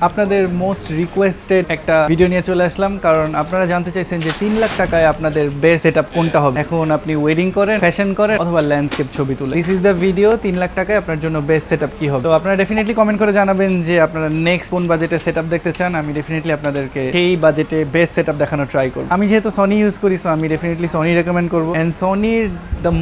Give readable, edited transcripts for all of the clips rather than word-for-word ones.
আপনাদের most requested একটা video নিয়ে চলে আসলাম, কারণ আপনারা জানতে চাইছেন যে 3 লাখ টাকায় আপনাদের বেস্ট সেটআপ কোনটা হবে। এখন আপনি ওয়েডিং করেন, ফ্যাশন করেন অথবা ল্যান্ডস্কেপ ছবি তুলে, this is the video. 3 lakh টাকায় আপনার জন্য বেস্ট সেটআপ কি হবে। তো আপনারা ডেফিনেটলি কমেন্ট করে জানাবেন যে আপনারা নেক্সট কোন বাজেটে সেটআপ দেখতে চান। আমি ডেফিনেটলি আপনাদেরকে সেই বাজেটে বেস্ট সেটআপ দেখানোর ট্রাই করব। আমি যেহেতু সনি ইউজ করি, সো আমি ডেফিনেটলি সনি রেকমেন্ড করব। এন্ড সনির the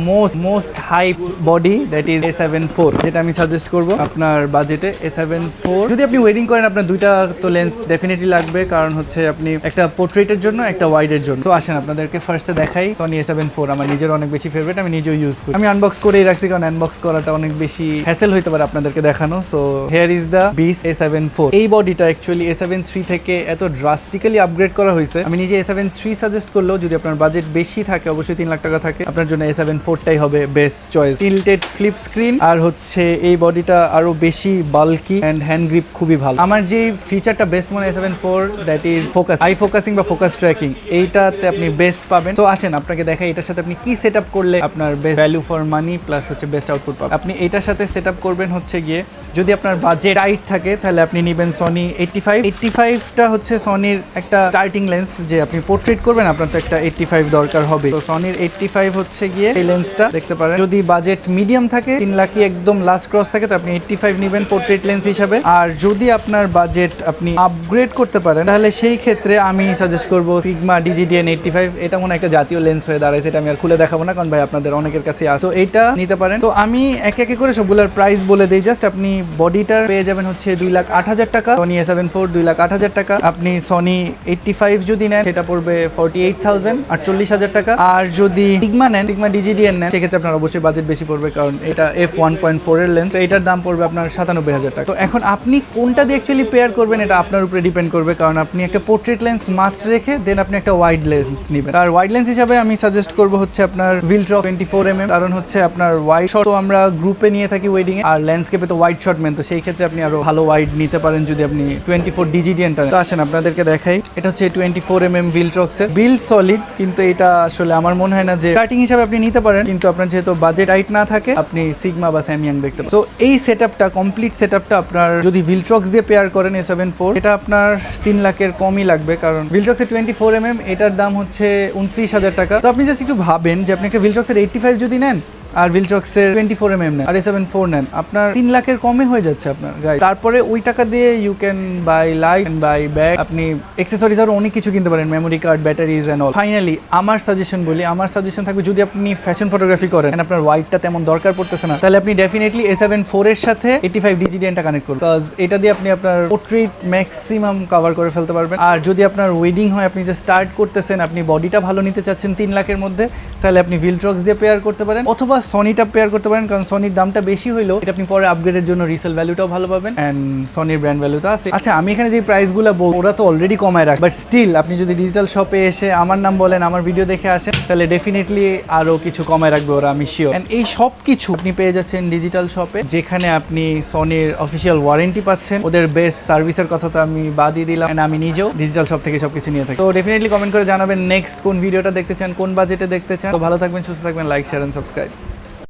most hype body that is A7 IV, যেটা আমি সাজেস্ট করব আপনার বাজেটে। A7 IV যদি আপনি ওয়েডিং করেন, আপনার দুইটা তো লেন্স ডেফিনেটলি লাগবে, কারণ হচ্ছে আপনি একটা পোর্ট্রেটের জন্য, একটা ওয়াইডের জন্য। তো আসেন আপনাদেরকে ফার্স্টে দেখাই সনি A7 IV। আমার নিজের অনেক বেশি ফেভারিট, আমি নিজেও ইউজ করি। আমি আনবক্স করেই রাখছি, কারণ আনবক্স করাটা অনেক বেশি হ্যাসেল হইতে পারে আপনাদেরকে দেখানো। সো হিয়ার ইজ দ্য বিস A7 IV। এই বডিটা অ্যাকচুয়ালি A7 III থেকে এত ড্রাস্টিক্যালি আপগ্রেড করা হয়েছে। আমি নিজে A7 III সাজেস্ট করলেও যদি আপনার বাজেট বেশি থাকে, অবশ্যই 3 লাখ টাকা থাকে, আপনার জন্য A7 IV টাই হবে best choice. Tilted flip screen, আর হচ্ছে এই বডিটা আরো বেশি বাল্কি এন্ড হ্যান্ড গ্রিপ খুবই ভালো। আমার যে ফিচারটা বেস্ট মনে A7 IV, that is focus, I focusing বা ফোকাস ট্র্যাকিং, এইটাতে আপনি বেস্ট পাবেন। তো আসেন আপনাকে দেখাই এটার সাথে আপনি কি সেট আপ করলে আপনার best value for money plus হচ্ছে বেস্ট আউটপুট পাবেন। আপনি এটার সাথে সেট আপ করবেন হচ্ছে গিয়ে, যদি আপনার বাজেট টাইট থাকে তাহলে আপনি নেবেন সনি 85টা হচ্ছে সনির একটা স্টার্টিং লেন্স। যে আপনি পোর্ট্রেট করবেন, আপনার তো একটা 85 দরকার হবে। তো সনির 85 হচ্ছে গিয়ে এই লেন্সটা দেখতে পারেন। যদি বাজেট মিডিয়াম থাকে, 3 লাখই একদম লাস্ট ক্রস থাকে, তো আপনি 85 নেবেন পোর্ট্রেট লেন্স হিসাবে। আর যদি আপনার বাজেট আপনি আপগ্রেড করতে পারেন, তাহলে সেই ক্ষেত্রে আমি সাজেস্ট করব সিগমা DGDN 85। এটা মনে একটা জাতীয় লেন্স হয়ে দাঁড়াইছে, এটা আমি আর খুলে দেখাবো না, কারণ ভাই আপনাদের অনেকের কাছে আসো। এইটা নিতে পারেন। তো আমি একে একে করে সবগুলোর প্রাইস বলে দিই। জাস্ট আপনি বডিটার পেয়ে যাবেন হচ্ছে 2,08,000 টাকা, সনি A7 IV 2,08,000 টাকা। আপনি সনি 85 যদি নেন, সেটা পড়বে 48,000, 48,000 টাকা। আর যদি সিগমা নেন, সিগমা DGDN নেন, সেক্ষেত্রে আপনার অবশ্যই বাজেট বেশি পড়বে, কারণ এটা f1.4 এর লেন্স। এটার দাম পড়বে আপনার 97,000 টাকা। তো এখন আপনি কোনটা দিয়ে অ্যাকচুয়ালি পেয়ার করবেন, এটা আপনার উপরে ডিপেন্ড করবে, কারণ আপনি একটা পোর্ট্রেট লেন্স মাস্ট রেখে দেন আপনি একটা ওয়াইড লেন্স নেবেন। আর ওয়াইড লেন্স হিসাবে আমি সাজেস্ট করব হচ্ছে আপনার Viltrox 24mm, কারণ হচ্ছে আপনার ওয়াইড শট তো আমরা গ্রুপে নিয়ে থাকি ওয়েডিং এ, আর ল্যান্ডস্কেপে তো ওয়াইড শট মেন, তো সেই ক্ষেত্রে আপনি আরো ভালো ওয়াইড নিতে পারেন যদি আপনি 24 DGDN টা। তো আসেন আপনাদেরকে দেখাই, এটা হচ্ছে 24mm Viltrox এর বিল্ড সলিড, কিন্তু এটা আসলে আমার মনে হয় না যে স্টার্টিং হিসাবে আপনি নিতে পারেন, কিন্তু আপনার যেহেতু বাজেট টাইট না থাকে, আপনি সিগমা বা স্যামইয়াং দেখতে পারেন। তো এই সেটআপটা, কমপ্লিট সেটআপটা আপনার যদি Viltrox দিয়ে পেয়ার করেন A7 IV, এটা আপনার 3 লাখের কমই লাগবে, কারণ Viltrox এর 24mm এটার দাম হচ্ছে 29,000 টাকা। তো আপনি জাস্ট একটু ভাবেন যে আপনি একটা Viltrox এর 85 যদি নেন আর Viltrox এর 24mm নেন আর A7 IV নেন, আপনার 3 লাখের কমে হয়ে যাচ্ছে আপনার গাইস। তারপরে ওই টাকা দিয়ে you can buy light, buy bag, আপনি অ্যাকসেসরিজ আরো অনেক কিছু কিনতে পারেন, memory card, batteries and all. Finally আমার সাজেশন বলি, আমার সাজেশন থাকবে যদি আপনি ফ্যাশন ফটোগ্রাফি করেন এন্ড আপনার ওয়াইডটা তেমন দরকার পড়তেছে না, তাহলে আপনি ডেফিনেটলি A7 IV এর সাথে 85 DGDN টা কানেক্ট করুন, বিকজ এটা দিয়ে আপনি আপনার পোর্ট্রেট ম্যাক্সিমাম কভার করে ফেলতে পারবেন। আর যদি আপনার ওয়েডিং হয়, আপনি যে স্টার্ট করতেছেন, আপনি বডিটা ভালো নিতে চাচ্ছেন 3 লাখের মধ্যে, তাহলে আপনি Viltrox দিয়ে পেয়ার করতে পারেন, অথবা সনিটা পেয়ার করতে পারেন, কারণ সনির দামটা বেশি হইলেও এটা আপনি পরে আপগ্রেডের জন্য রিসেল ভ্যালুটাও ভালো পাবেন এন্ড সনির ব্র্যান্ড ভ্যালু তো আছে। আচ্ছা, আমি এখানে যে প্রাইসগুলো বলবো ওরা তো অলরেডি কমায় রাখে, বাট স্টিল আপনি যদি ডিজিটাল শপে এসে আমার নাম বলেন, আমার ভিডিও দেখে আসেন, তাহলে ডেফিনেটলি আরো কিছু কমায় রাখবে ওরা, আমি শিওর। এন্ড এই সব কিছু আপনি পেয়ে যাচ্ছেন ডিজিটাল শপে, যেখানে আপনি সনির অফিসিয়াল ওয়ারেন্টি পাচ্ছেন। ওদের বেস্ট সার্ভিসের কথা তো আমি বাদই দিলাম, এন্ড আমি নিজেও ডিজিটাল শপ থেকে সবকিছু নিয়ে থাকি। তো ডেফিনেটলি কমেন্ট করে জানাবেন নেক্সট কোন ভিডিওটা দেখতে চান, কোন বাজেটে দেখতে চান। তো ভালো থাকবেন, সুস্থ থাকবেন, লাইক, শেয়ার এন্ড সাবস্ক্রাইব।